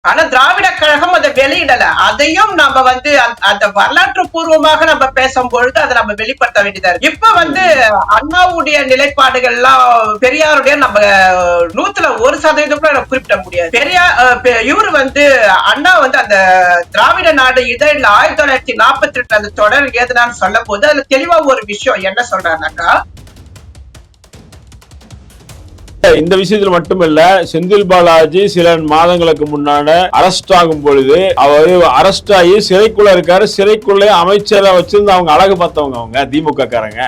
ஆனா திராவிட கழகம் அதை வெளியிடல. அதையும் நம்ம வந்து அந்த வரலாற்று பூர்வமாக நம்ம பேசும்பொழுது அதை நம்ம வெளிப்படுத்த வேண்டியதா இருக்கு. இப்ப வந்து அண்ணாவுடைய நிலைப்பாடுகள் எல்லாம் பெரியாருடைய நம்ம 100% கூட குறிப்பிட முடியாது. இவரு வந்து அண்ணா வந்து அந்த திராவிட நாடு இதழில் 1942 அந்த தொடர் ஏதுனான்னு சொல்லும் போது அதுல தெளிவா ஒரு விஷயம் என்ன சொல்றாருனாக்கா, இந்த விஷயத்தில் மட்டுமல்ல, செந்தில் பாலாஜி சில மாதங்களுக்கு முன்னாடி அரெஸ்ட் ஆகும் பொழுது அவர் அரெஸ்ட் ஆகி சிறைக்குள்ள இருக்காரு. சிறைக்குள்ளே அமைச்சரை வச்சிருந்து அவங்க அழகு பார்த்தவங்க அவங்க திமுக காரங்க.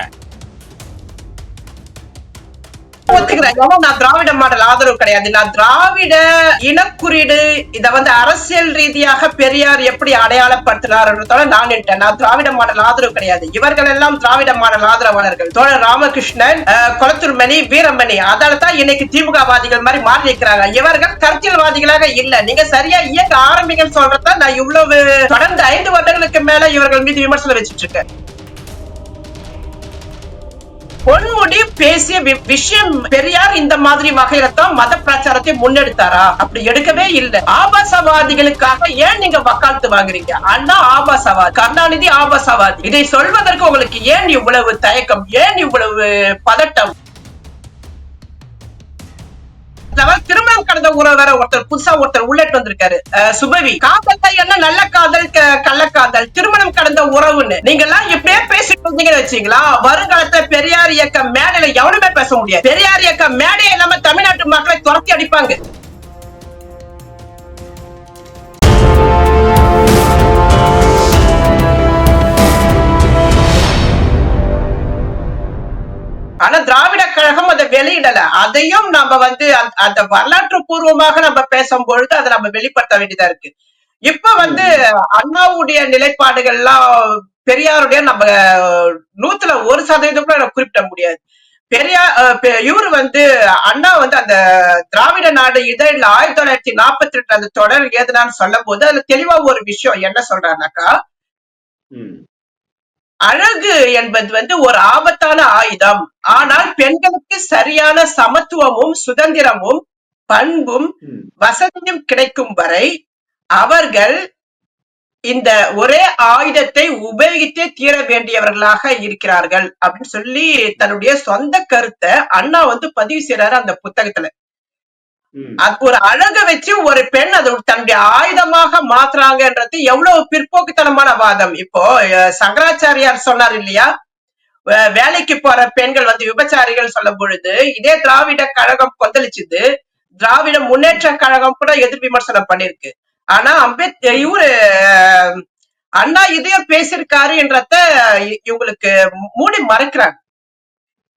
நான் திராவிட மாடல் ஆதரவு கிடையாது. நான் திராவிட இனக்குறியீடு இத வந்து அரசியல் ரீதியாக பெரியார் எப்படி அடையாளப்படுத்தினார் நான் திராவிட மாடல் ஆதரவு கிடையாது. இவர்கள் எல்லாம் திராவிட மாடல் ஆதரவாளர்கள். தோழர் ராமகிருஷ்ணன், கொளத்தூர்மணி, வீரமணி, அதால தான் இன்னைக்கு திமுக வாதிகள் மாதிரி மாறி இருக்கிறாங்க. இவர்கள் கருத்தியல்வாதிகளாக இல்ல. நீங்க சரியா இயக்க ஆரம்பிங்கன்னு சொல்றதா நான் இவ்வளவு தொடர்ந்து 5 வருடங்களுக்கு மேல இவர்கள் மீது விமர்சனம் வச்சிட்டு இருக்கேன். பொன்முடி பேசிய விஷயம் பெரியார் இந்த மாதிரி வகையில்தான் மத பிரச்சாரத்தை முன்னெடுத்தாரா? அப்படி எடுக்கவே இல்லை. ஆபாசவாதிகளுக்காக ஏன் நீங்க வக்காலத்து வாங்குறீங்க? அண்ணா ஆபாசவாதி, கருணாநிதி ஆபாசவாதி. இதை சொல்வதற்கு உங்களுக்கு ஏன் இவ்வளவு தயக்கம், ஏன் இவ்வளவு பதட்டம்? திருமணம் கடந்த உறவு ஒருத்தர் புதுசா உள்ளட்டு வந்திருக்காரு, சுபவி. காதல் என்ன நல்ல காதல், கள்ளக்காதல், திருமணம் கடந்த உறவுன்னு நீங்க எல்லாம் இப்படியே பேசிட்டு இருந்தீங்கன்னு வச்சீங்களா, வருங்காலத்துல பெரியார் இயக்க மேடையில எவனுமே பேச முடியாது. பெரியார் இயக்க மேடையை இல்லாம தமிழ்நாட்டு மக்களை துரத்தி அடிப்பாங்க. ஆனா திராவிட கழகம் அதை வெளியிடல. அதையும் நம்ம வந்து அந்த வரலாற்று பூர்வமாக நம்ம பேசும்பொழுது அதை நம்ம வெளிப்படுத்த வேண்டியதா இருக்கு. இப்ப வந்து அண்ணாவுடைய நிலைப்பாடுகள் எல்லாம் பெரியாருடைய நம்ம 100% கூட குறிப்பிட முடியாது. இவரு வந்து அண்ணா வந்து அந்த திராவிட நாடு இதழில் 1942 அந்த தொடர் ஏதுனான்னு சொல்லும் போது அதுல தெளிவா ஒரு விஷயம் என்ன சொல்றாருனாக்கா, அழகு என்பது வந்து ஒரு ஆபத்தான ஆயுதம். ஆனால் பெண்களுக்கு சரியான சமத்துவமும் சுதந்திரமும் பண்பும் வசதியும் கிடைக்கும் வரை அவர்கள் இந்த ஒரே ஆயுதத்தை உபயோகித்தே தீர வேண்டியவர்களாக இருக்கிறார்கள் அப்படின்னு சொல்லி தன்னுடைய சொந்த கருத்தை அண்ணா வந்து பதிவு செய்யறாரு அந்த புத்தகத்துல. ஒரு அழகை வச்சு ஒரு பெண் அது தன்னுடைய ஆயுதமாக மாத்துறாங்கன்றது எவ்வளவு பிற்போக்குத்தனமான வாதம். இப்போ சங்கராச்சாரியார் சொன்னார் இல்லையா, வேலைக்கு போற பெண்கள் வந்து விபச்சாரிகள் சொல்லும் பொழுது இதே திராவிட கழகம் கொந்தளிச்சுது. திராவிட முன்னேற்ற கழகம் கூட எதிர் விமர்சனம் பண்ணிருக்கு. ஆனா இவரு அண்ணா இதையும் பேசியிருக்காரு என்றத இவங்களுக்கு மூடி மறைக்கிறாங்க.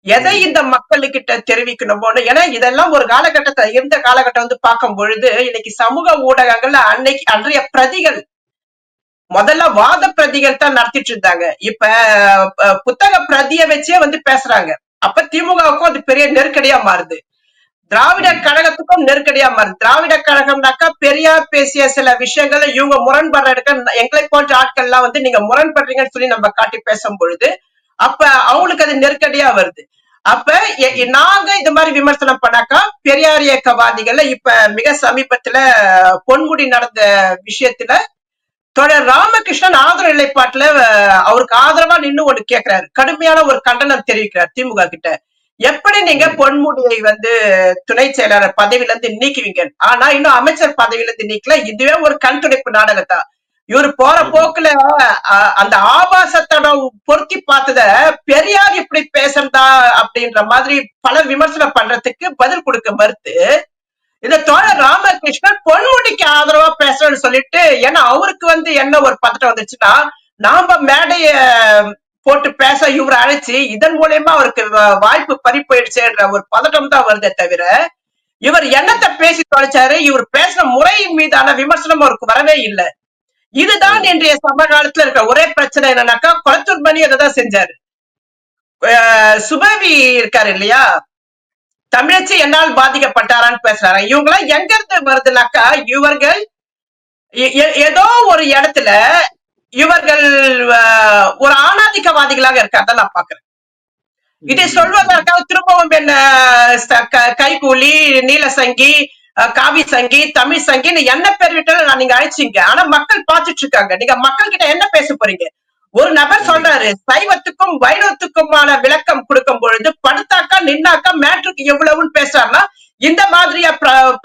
எதை இந்த மக்களுக்கிட்ட தெரிவிக்கணுமோன்னு. ஏன்னா இதெல்லாம் ஒரு காலகட்டத்தை இருந்த காலகட்டம் வந்து பார்க்கும் பொழுது இன்னைக்கு சமூக ஊடகங்கள்ல அன்றைய பிரதிகள் முதல்ல வாத பிரதிகள் தான் நடத்திட்டு இருந்தாங்க. இப்ப புத்தக பிரதியை வச்சே வந்து பேசுறாங்க. அப்ப திமுகவுக்கும் அது பெரிய நெருக்கடியா மாறுது, திராவிட கழகத்துக்கும் நெருக்கடியா மாறுது. திராவிட கழகம்னாக்கா பெரியார் பேசிய சில விஷயங்கள்ல இவங்க முரண்படுற எடுக்க எங்களை போன்ற ஆட்கள் எல்லாம் வந்து நீங்க முரண்படுறீங்கன்னு சொல்லி நம்ம காட்டி பேசும் பொழுது அப்ப அவங்களுக்கு அது நெருக்கடியா வருது. அப்ப நாங்க இந்த மாதிரி விமர்சனம் பண்ணாக்கா பெரியார் இயக்கவாதிகள்ல இப்ப மிக சமீபத்துல பொன்முடி நடந்த விஷயத்துல தொடர் ராமகிருஷ்ணன் ஆதரவு நிலைப்பாட்டுல அவருக்கு ஆதரவா நின்று ஒண்ணு கேட்கிறாரு, கடுமையான ஒரு கண்டனம் தெரிவிக்கிறார் திமுக கிட்ட. எப்படி நீங்க பொன்முடியை வந்து துணை செயலாளர் பதவியில இருந்து நீக்குவீங்க, ஆனா இன்னும் அமைச்சர் பதவியில இருந்து நீக்கல, இதுவே ஒரு கண் துடைப்பு நாடகத்தான். இவரு போற போக்குல அந்த ஆபாசத்தடம் பொருத்தி பார்த்தத பெரியார் இப்படி பேசுறதா அப்படின்ற மாதிரி பல விமர்சனம் பண்றதுக்கு பதில் கொடுக்க மறுத்து இந்த தோழர் ராமகிருஷ்ணன் பொன்முடிக்கு ஆதரவா பேசுறேன்னு சொல்லிட்டு, ஏன்னா அவருக்கு வந்து என்ன ஒரு பதட்டம் வந்துச்சுன்னா, நாம மேடைய போட்டு பேச இவரை அழைச்சு இதன் மூலயமா அவருக்கு வாய்ப்பு பறி போயிடுச்சுன்ற ஒரு பதட்டம் தான் வருதே தவிர இவர் என்னத்தை பேசி தொலைச்சாரு, இவர் பேசுற முறை மீதான விமர்சனம் அவருக்கு வரவே இல்லை. இதுதான் இன்றைய சமகாலத்துல இருக்க ஒரே பிரச்சனை. என்னன்னாக்கா கொளத்தூர் மணி அதான் செஞ்சாரு. சுபவி இருக்காரு இல்லையா, தமிழச்சி என்னால் பாதிக்கப்பட்டாரான்னு பேசுறாங்க. இவங்க எல்லாம் எங்க இருந்து வருதுனாக்கா இவர்கள் ஏதோ ஒரு இடத்துல இவர்கள் ஒரு ஆணாதிக்கவாதிகளாக இருக்காதான் நான் பாக்குறேன். இதை சொல்வதற்காக திரும்பவும் என்ன கைகூலி, நீலசங்கி, காவி சங்கி, தமிழ் சங்கின்னு என்ன பேர் விட்டாலும் நீங்க அழைச்சிங்க. ஆனா மக்கள் பார்த்துட்டு இருக்காங்க. நீங்க மக்கள் கிட்ட என்ன பேச போறீங்க? ஒரு நபர் சொல்றாரு, சைவத்துக்கும் வைணவத்துக்குமான விளக்கம் கொடுக்கும் பொழுது படுத்தாக்கா நின்னாக்கா மேட்ருக்கு எவ்வளவுன்னு பேசுறாருன்னா, இந்த மாதிரியா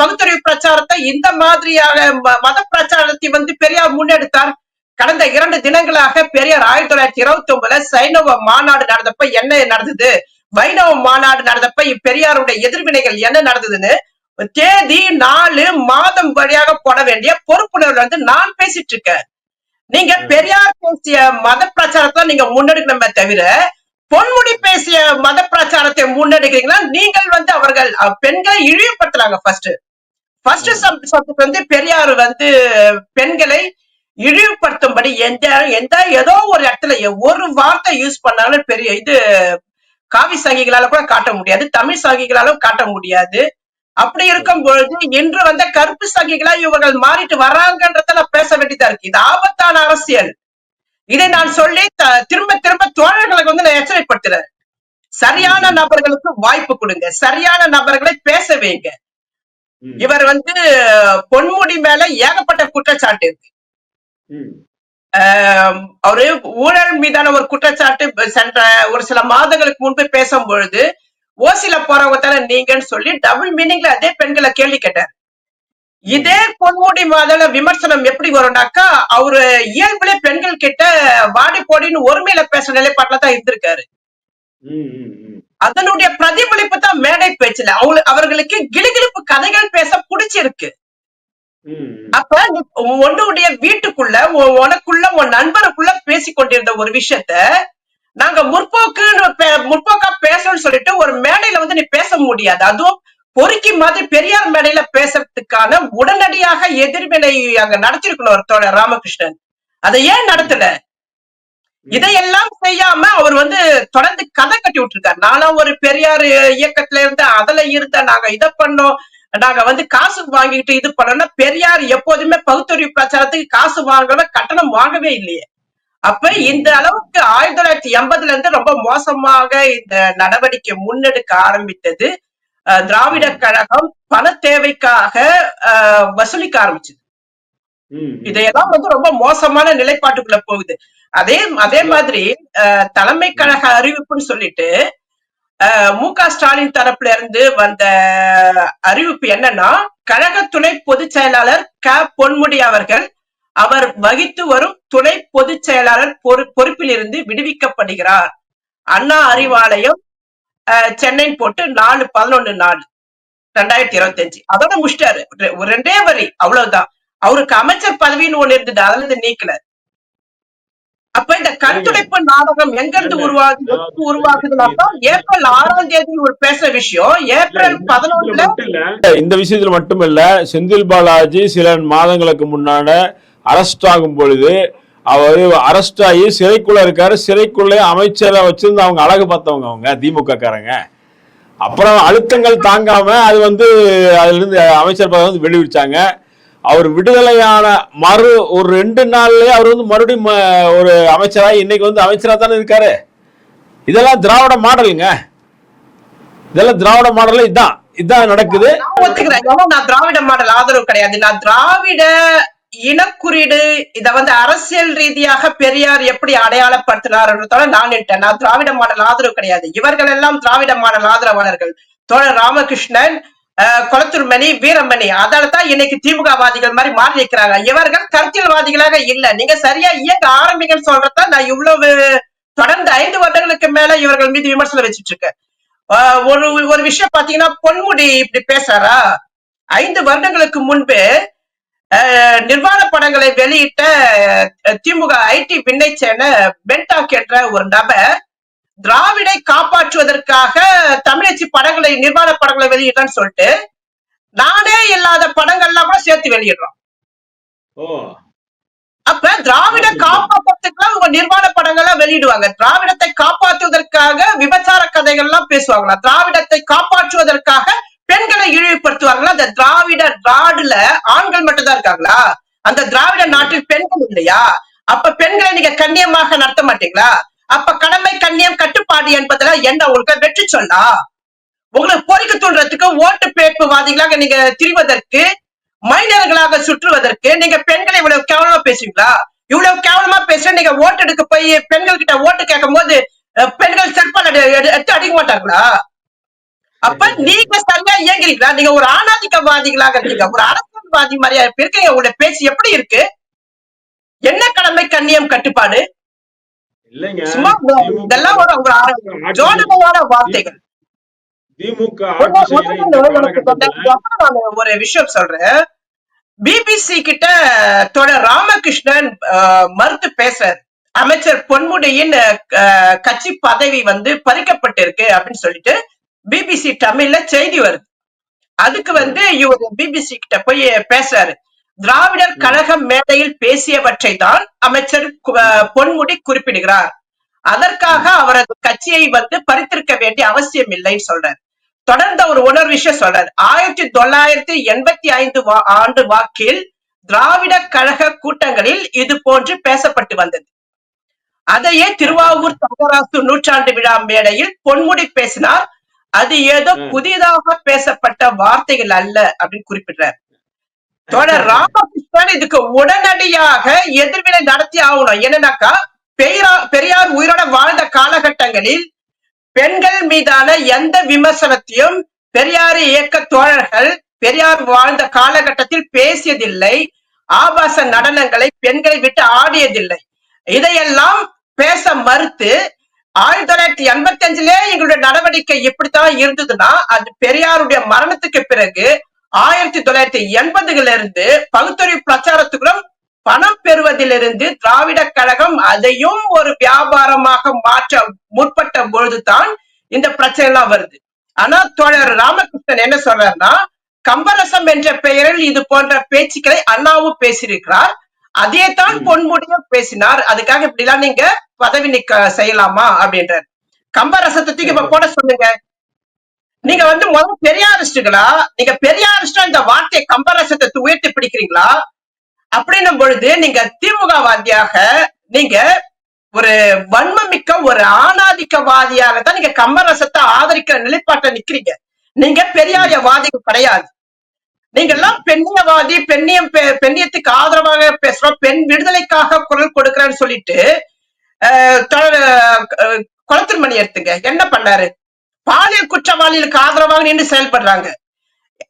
பகுத்தறிவு பிரச்சாரத்தை, இந்த மாதிரியான மத பிரச்சாரத்தை பெரியார் முன்னெடுத்தார். கடந்த 2 தினங்களாக பெரியார் 1929 சைனவ மாநாடு நடந்தப்ப என்ன நடந்தது, வைணவ மாநாடு நடந்தப்ப பெரியாருடைய எதிர்வினைகள் என்ன நடந்ததுன்னு தேதி, நாலு, மாதம் வழியாக போட வேண்டிய பொறுப்புணர்வு நான் பேசிட்டு இருக்கேன். நீங்க பெரியார் பேசிய மத பிரச்சாரத்தை நீங்க முன்னெடுக்கணுமே தவிர, பொன்முடி பேசிய மத பிரச்சாரத்தை முன்னெடுக்கிறீங்களா? நீங்கள் அவர்கள் பெண்களை இழிவுபடுத்துறாங்க. ஃபர்ஸ்ட் சப்ஜெக்ட் பெரியார் பெண்களை இழிவுபடுத்தும்படி ஏதோ ஒரு இடத்துல ஒரு வார்த்தை யூஸ் பண்ணாலும் பெரிய காவி சங்கிகளால கூட காட்ட முடியாது, தமிழ் சங்கிகளாலும் காட்ட முடியாது. அப்படி இருக்கும் பொழுது இன்று கருப்பு சங்கிகளா இவர்கள் மாறிட்டு வர்றாங்கன்றத நான் பேச வேண்டியதா இருக்கு. இது ஆபத்தான அரசியல். இதை நான் சொல்லி திரும்ப திரும்ப தோழர்களுக்கு நான் எச்சரிப்படுத்துறேன். சரியான நபர்களுக்கு வாய்ப்பு கொடுங்க, சரியான நபர்களை பேச வைங்க. இவர் பொன்முடி மேல ஏகப்பட்ட குற்றச்சாட்டு இருக்கு. அவரு ஊழல் மீதான ஒரு குற்றச்சாட்டு சென்ற ஒரு சில மாதங்களுக்கு முன்பு பேசும் பொழுது, ஓசில போறவங்க தானே நீங்கன்னு சொல்லி டபுள் மீனிங்ல அதே பெண்களை கேள்வி கேட்டார். இதே பொன்முடி மாதல விமர்சனம் எப்படி வரும்னாக்கா, அவரு இயல்புல பெண்கள் கிட்ட வாடி போடின்னு ஒருமையில பேசுற நிலைப்பாட்டுல தான் இருந்திருக்காரு. அதனுடைய பிரதிபலிப்பு தான் மேடை பேச்சுல. அவர்களுக்கு கிளுகிளுப்பு கதைகள் பேச பிடிச்சிருக்கு. அப்ப உன்னுடைய வீட்டுக்குள்ள, உனக்குள்ள, உன் நண்பருக்குள்ள பேசிக் கொண்டிருந்த ஒரு விஷயத்த நாங்க முற்போக்கா பேசணும்னு சொல்லிட்டு ஒரு மேடையில நீ பேச முடியாது. அதுவும் பொறுக்கி மாதிரி பெரியார் மேடையில பேசுறதுக்கான உடனடியாக எதிர்வினை அங்க நடத்திருக்கணும் ஒரு தோழர் ராமகிருஷ்ணன். அதை ஏன் நடத்தல? இதையெல்லாம் செய்யாம அவர் தொடர்ந்து கதை கட்டி விட்டுருக்காரு. நானும் ஒரு பெரியார் இயக்கத்துல இருந்து அதுல இருந்த நாங்க இதை பண்ணோம், நாங்க காசு வாங்கிட்டு இது பண்ணோம்னா, பெரியார் எப்போதுமே பகுத்தறிவு பிரச்சாரத்துக்கு காசு வாங்கவே கட்டணம் வாங்கவே இல்லையே. அப்ப இந்த அளவுக்கு 1980 இருந்து ரொம்ப மோசமாக இந்த நடவடிக்கை முன்னெடுக்க ஆரம்பித்தது திராவிட கழகம் பண தேவைக்காக வசூலிக்க ஆரம்பிச்சது. இதையெல்லாம் ரொம்ப மோசமான நிலைப்பாட்டுக்குள்ள போகுது. அதே மாதிரி தலைமை கழக அறிவிப்புன்னு சொல்லிட்டு மு.க. ஸ்டாலின் தரப்புல இருந்து வந்த அறிவிப்பு என்னன்னா, கழக துணை பொதுச் செயலாளர் க. பொன்முடி அவர்கள் அவர் வகித்து வரும் துணை பொதுச் செயலாளர் பொறுப்பில் இருந்து விடுவிக்கப்படுகிறார். அண்ணா அறிவாலயம் சென்னை போட்டு 4/11/2025 அதோட முடிச்சிட்டாரு. ஒரு 2 வரி அவ்வளவுதான். அவருக்கு அமைச்சர் பதவின்னு ஒண்ணு இருந்தது, அதுல இருந்து நீக்கல. அப்ப இந்த கருத்துடைப்பு நாடகம் எங்க இருந்து உருவாகுதுனாக்கா, ஏப்ரல் 6ஆம் தேதி ஒரு பேசுற விஷயம் ஏப்ரல் 11 இந்த விஷயத்துல மட்டுமல்ல, செந்தில் பாலாஜி சில மாதங்களுக்கு முன்னாட அரெஸ்ட் ஆகும் பொழுது அவர் அரெஸ்ட் ஆகி சிறைக்குள்ள இருக்காரு. சிறைக்குள்ளே அமைச்சரை வச்சிருந்து அவங்க அழகு பார்த்தவங்க அவங்க திமுக காரங்க. அப்புறம் அழுத்தங்கள் தாங்காம அது அதுல இருந்து அமைச்சர் பதவி வெளியிட்டாங்க. அவர் விடுதலையான ஒரு 2 நாள்லயே அவர் மறுபடியும் ஒரு அமைச்சராக இன்னைக்கு அமைச்சரா தானே இருக்காரு. இதெல்லாம் திராவிட மாடலுங்க. இதெல்லாம் திராவிட மாடல். இதான் நடக்குது. நான் திராவிட மாடல் ஆதரவு கிடையாது. நான் திராவிட இனக்குறியீடு இத அரசியல் ரீதியாக பெரியார் எப்படி அடையாளப்படுத்தினார்ன்றதோட நான் திராவிட மாடல் ஆதரவு கிடையாது. இவர்கள் எல்லாம் திராவிட மாடல் ஆதரவாளர்கள். தோழர் ராமகிருஷ்ணன், கொளத்தூர்மணி, வீரமணி, அதாலதான் இன்னைக்கு திமுகவாதிகள் மாதிரி மாறி இருக்கிறாங்க. இவர்கள் கருத்தியல்வாதிகளாக இல்ல. நீங்க சரியா இயங்க ஆரம்பிகள் சொல்றதா நான் இவ்வளவு தொடர்ந்து 5 வருடங்களுக்கு மேல இவர்கள் மீது விமர்சனம் வச்சிட்டு இருக்கேன். ஒரு விஷயம் பாத்தீங்கன்னா, பொன்முடி இப்படி பேசாரா? 5 வருடங்களுக்கு முன்பு நிர்வாண படங்களை வெளியிட்ட திமுக ஐடி விண்ணை சேர்ந்த பென்டாக் என்ற ஒரு நபர் திராவிடை காப்பாற்றுவதற்காக தமிழச்சி படங்களை, நிர்வாண படங்களை வெளியிட்டான்னு சொல்லிட்டு நானே இல்லாத படங்கள்லாம் கூட சேர்த்து வெளியிடுறோம். அப்ப திராவிட காப்பாற்றுறதுக்குலாம் உங்க நிர்வாண படங்கள்லாம் வெளியிடுவாங்க. திராவிடத்தை காப்பாற்றுவதற்காக விபச்சார கதைகள் எல்லாம் பேசுவாங்களா? திராவிடத்தை காப்பாற்றுவதற்காக பெண்களை இழிவுபடுத்துவாங்களா? அந்த திராவிட நாடுல ஆண்கள் மட்டும் தான் இருக்காங்களா? அந்த திராவிட நாட்டில் பெண்கள் இல்லையா? அப்ப பெண்களை நீங்க கண்ணியமாக நடத்த மாட்டீங்களா? அப்ப கடமை, கண்ணியம், கட்டுப்பாடு என்பதெல்லாம் என்ன உங்களுக்கு வெற்றி சொல்லா? உங்களுக்கு பொறிக்க தூண்டுறதுக்கு ஓட்டு பேட்புவாதிகளாக நீங்க திரிவதற்கு, மைனர்களாக சுற்றுவதற்கு நீங்க பெண்களை இவ்வளவு கேவலமா பேசுவீங்களா? இவ்வளவு கேவலமா பேச நீங்க ஓட்டு எடுக்க போய் பெண்கள் கிட்ட ஓட்டு கேட்கும் போது பெண்கள் செருப்பால் எடுத்து அடிக்க மாட்டாங்களா? அப்ப நீங்க சரியா இயங்குறீங்களா? நீங்க ஒரு ஆணாதிக்கவாதிகளாக இருக்கீங்க, ஒரு அரசியல்வாதி மாதிரியா இருக்கீங்க. உங்களுடைய பேச்சு எப்படி இருக்கு? என்ன கடமை, கண்ணியம், கட்டுப்பாடு? இல்லைங்க. சும்மா இதெல்லாம் ஒரு ஜோடனையான வார்த்தைகள். திமுக ஆட்சி செய்யற இந்த காலகட்டத்துல நான் ஒரு விஷயம் சொல்றேன். பிபிசி கிட்ட தொடர் ராமகிருஷ்ணன் மறுத்து பேசுறாரு. அமைச்சர் பொன்முடியின் கட்சி பதவி வந்து பறிக்கப்பட்டிருக்கு அப்படின்னு சொல்லிட்டு பிபிசி தமிழ்ல செய்தி வருது. அதுக்கு வந்து இவர் பிபிசி கிட்ட போய் பேசுறாரு. திராவிடர் கழகம் மேடையில் பேசியவற்றை தான் அமைச்சர் பொன்முடி குறிப்பிடுகிறார். அதற்காக அவரது கட்சியை வந்து பறித்திருக்க வேண்டிய அவசியம் இல்லைன்னு சொல்றாரு. தொடர்ந்த ஒரு விஷயம் சொல்றாரு. 1985 ஆண்டு வாக்கில் திராவிட கழக கூட்டங்களில் இது போன்று பேசப்பட்டு வந்தது. அதையே திருவாவூர் தங்கராசு நூற்றாண்டு விழா மேடையில் பொன்முடி பேசினார். அது ஏதோ புதிதாக பேசப்பட்ட வார்த்தைகள் அல்ல அப்படின்னு குறிப்பிடுறார். தோழர் ராமகிருஷ்ணன் இதுக்கு உடனடியாக எதிர்வினை நடத்தி ஆகணும். என்னன்னாக்கா, பெரியார் உயிரோட வாழ்ந்த காலகட்டங்களில் பெண்கள் மீதான எந்த விமர்சனத்தையும் பெரியார் இயக்க தோழர்கள் பெரியார் வாழ்ந்த காலகட்டத்தில் பேசியதில்லை. ஆபாச நடனங்களை பெண்களை விட்டு ஆடியதில்லை. இதையெல்லாம் பேச மறுத்து 1985 எங்களுடைய நடவடிக்கை இப்படித்தான் இருந்ததுன்னா, அது பெரியாருடைய மரணத்துக்கு பிறகு 1980 இருந்து பகுத்தறிவு பிரச்சாரத்துக்குள்ளும் பணம் பெறுவதிலிருந்து திராவிட கழகம் அதையும் ஒரு வியாபாரமாக மாற்ற முற்பட்ட பொழுதுதான் இந்த பிரச்சனை எல்லாம் வருது. ஆனா தோழர் ராமகிருஷ்ணன் என்ன சொல்றாருன்னா, கம்பரசம் என்ற பெயரில் இது போன்ற பேச்சுக்களை அண்ணாவும் பேசியிருக்கிறார். அதே தான் பொன்முடியும் பேசினார். அதுக்காக இப்படி எல்லாம் நீங்க பதவி நீக்க செய்யலாமா அப்படின்றார். கம்பரசத்தை தூக்கி இப்ப போட சொல்லுங்க. நீங்க வந்து முதல்ல பெரியாரிஸ்டுகளா? நீங்க பெரியாரிஸ்டா இந்த வார்த்தையை கம்பரசத்தை உயர்த்தி பிடிக்கிறீங்களா? அப்படின்னும் பொழுது நீங்க திமுகவாதியாக, நீங்க ஒரு வன்மமிக்க ஒரு ஆணாதிக்கவாதியாக தான் நீங்க கம்பரசத்தை ஆதரிக்கிற நிலைப்பாட்டை நிக்கிறீங்க. நீங்க பெரியாரியவாதிகள் கிடையாது. நீங்க எல்லாம் பெண்ணியவாதி, பெண்ணியத்துக்கு ஆதரவாக பேசுறோம், பெண் விடுதலைக்காக குரல் கொடுக்கிறேன்னு சொல்லிட்டு குளத்திருமணி எடுத்துங்க. என்ன பண்ணாரு? பாலியல் குற்றவாளிகளுக்கு ஆதரவாக நின்று செயல்படுறாங்க.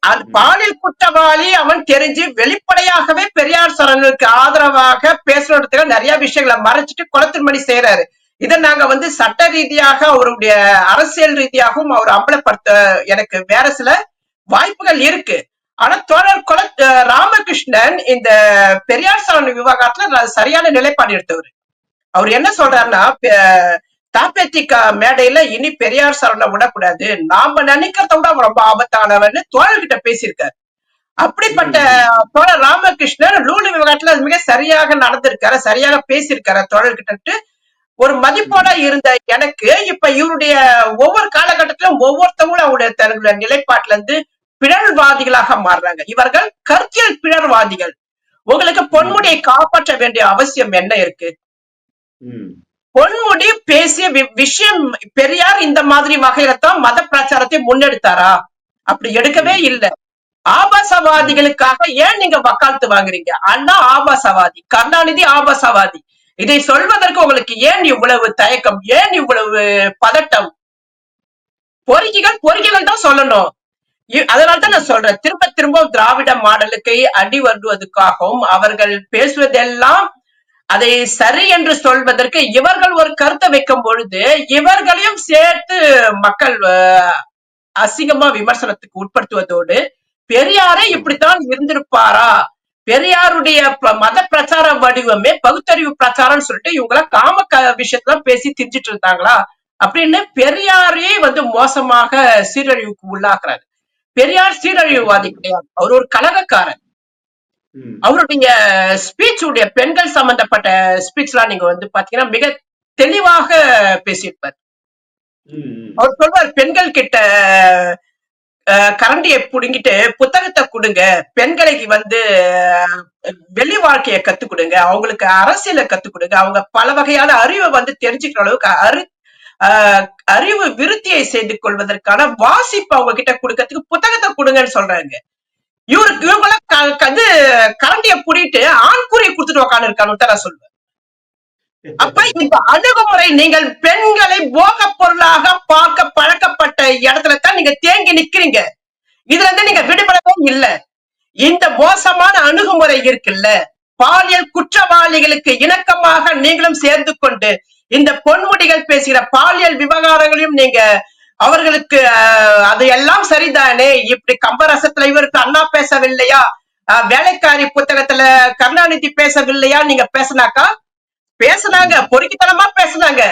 அது பாலியல் குற்றவாளி அவன் தெரிஞ்சு வெளிப்படையாகவே பெரியார் சரணுக்கு ஆதரவாக பேசுறதுக்கு நிறைய விஷயங்களை மறைச்சிட்டு குளத்திருமணி செய்யறாரு. இதை நாங்க வந்து சட்ட ரீதியாக அவருடைய அரசியல் ரீதியாகவும் அவர் அம்பலப்படுத்த எனக்கு வேற சில வாய்ப்புகள் இருக்கு. ஆனா தோழர் ராமகிருஷ்ணன் இந்த பெரியார் சரண் விவகாரத்துல சரியான நிலைப்பாடு எடுத்தவர். அவர் என்ன சொல்றாருன்னா, தாப்பேத்திக மேடையில இனி பெரியார் சரணை விடக்கூடாது, நாம நினைக்கிறத விட ரொம்ப ஆபத்தானவன்னு தோழர்கிட்ட பேசியிருக்காரு. அப்படிப்பட்ட தோழர் ராமகிருஷ்ணன் லூலு விவகாரத்துல மிக சரியாக நடந்திருக்காரு, சரியாக பேசியிருக்காரு தோழர்கிட்ட. ஒரு மதிப்போட இருந்த எனக்கு இப்ப இவருடைய ஒவ்வொரு காலகட்டத்திலும் ஒவ்வொருத்தவங்களும் அவருடைய தன்னுடைய நிலைப்பாட்டுல இருந்து பிழல்வாதிகளாக மாறுறாங்க. இவர்கள் கருத்தியல் பிழல்வாதிகள். உங்களுக்கு பொன்முடியை காப்பாற்ற வேண்டிய அவசியம் என்ன இருக்கு? பொன்முடி பேசிய விஷயம், பெரியார் இந்த மாதிரி வகையில தான் மத பிரச்சாரத்தை முன்னெடுத்தாரா? அப்படி எடுக்கவே இல்லை. ஆபாசவாதிகளுக்காக ஏன் நீங்க வக்காலத்து வாங்குறீங்க? அண்ணா ஆபாசவாதி, கருணாநிதி ஆபாசவாதி. இதை சொல்வதற்கு உங்களுக்கு ஏன் இவ்வளவு தயக்கம், ஏன் இவ்வளவு பதட்டம்? பொறிக்கைகள் தான் சொல்லணும். அதனால்தான் நான் சொல்றேன், திரும்ப திரும்ப திராவிட மாடலுக்கு அடி வருவதற்காகவும் அவர்கள் பேசுவதெல்லாம் அதை சரி என்று சொல்வதற்கு இவர்கள் ஒரு கருத்தை வைக்கும் பொழுது இவர்களையும் சேர்த்து மக்கள் அசிங்கமா விமர்சனத்துக்கு உட்படுத்துவதோடு, பெரியாரே இப்படித்தான் இருந்திருப்பாரா, பெரியாருடைய மத பிரச்சார வடிவமே பகுத்தறிவு பிரச்சாரம் சொல்லிட்டு இவங்க காம விஷயத்தான் பேசி திரிஞ்சிட்டு இருந்தாங்களா அப்படின்னு பெரியாரே வந்து மோசமாக சீரழிவுக்கு உள்ளாக்குறாரு. பெரியார் சீரழிவுவாதி கிடையாது, அவர் ஒரு கலகக்காரன். அவருடைய ஸ்பீச் உடைய பெண்கள் சம்பந்தப்பட்ட ஸ்பீச் எல்லாம் நீங்க வந்து பாத்தீங்கன்னா மிக தெளிவாக பேசியிருப்பார். அவர் சொல்வார், பெண்கள் கிட்ட கரண்டியை புடுங்கிட்டு புத்தகத்தை கொடுங்க, பெண்களுக்கு வந்து வெளி வாழ்க்கையை கத்து கொடுங்க, அவங்களுக்கு அரசியலை கத்து கொடுங்க, அவங்க பல வகையான அறிவை வந்து தெரிஞ்சுக்கிற அளவுக்கு ஆஹ் அறிவு விருத்தியை செய்து கொள்வதற்கான வாசிப்பு அவங்க கிட்ட கொடுக்கறதுக்கு புத்தகத்தை கொடுங்கன்னு சொல்றாங்க. இவங்கெல்லாம் வந்து கரண்டிய புடிட்டு ஆண்குறியை கொடுத்துட்டு உட்காந்து இருக்கான்னு தான் நான் சொல்லுவேன். அப்ப இந்த அணுகுமுறை, நீங்கள் பெண்களை போக பொருளாக பார்க்க பழக்கப்பட்ட இடத்துல தான் நீங்க தேங்கி நிக்கிறீங்க. இதுல இருந்து நீங்க விடுபடவே இல்லை. இந்த மோசமான அணுகுமுறை இருக்குல்ல, பாலியல் குற்றவாளிகளுக்கு இணக்கமாக நீங்களும் சேர்ந்து கொண்டு இந்த பொன்முடிகள் பேசுகிற பாலியல் விவகாரங்களையும் நீங்க அவர்களுக்கு அது எல்லாம் சரிதானே, இப்படி கம்பரசத்துல இவருக்கு அண்ணா பேசவில்லையா, வேலைக்காரி புத்தகத்துல கருணாநிதி பேசவில்லையா, நீங்க பேசினாங்க, பொறுக்கித்தனமா பேசினாங்க.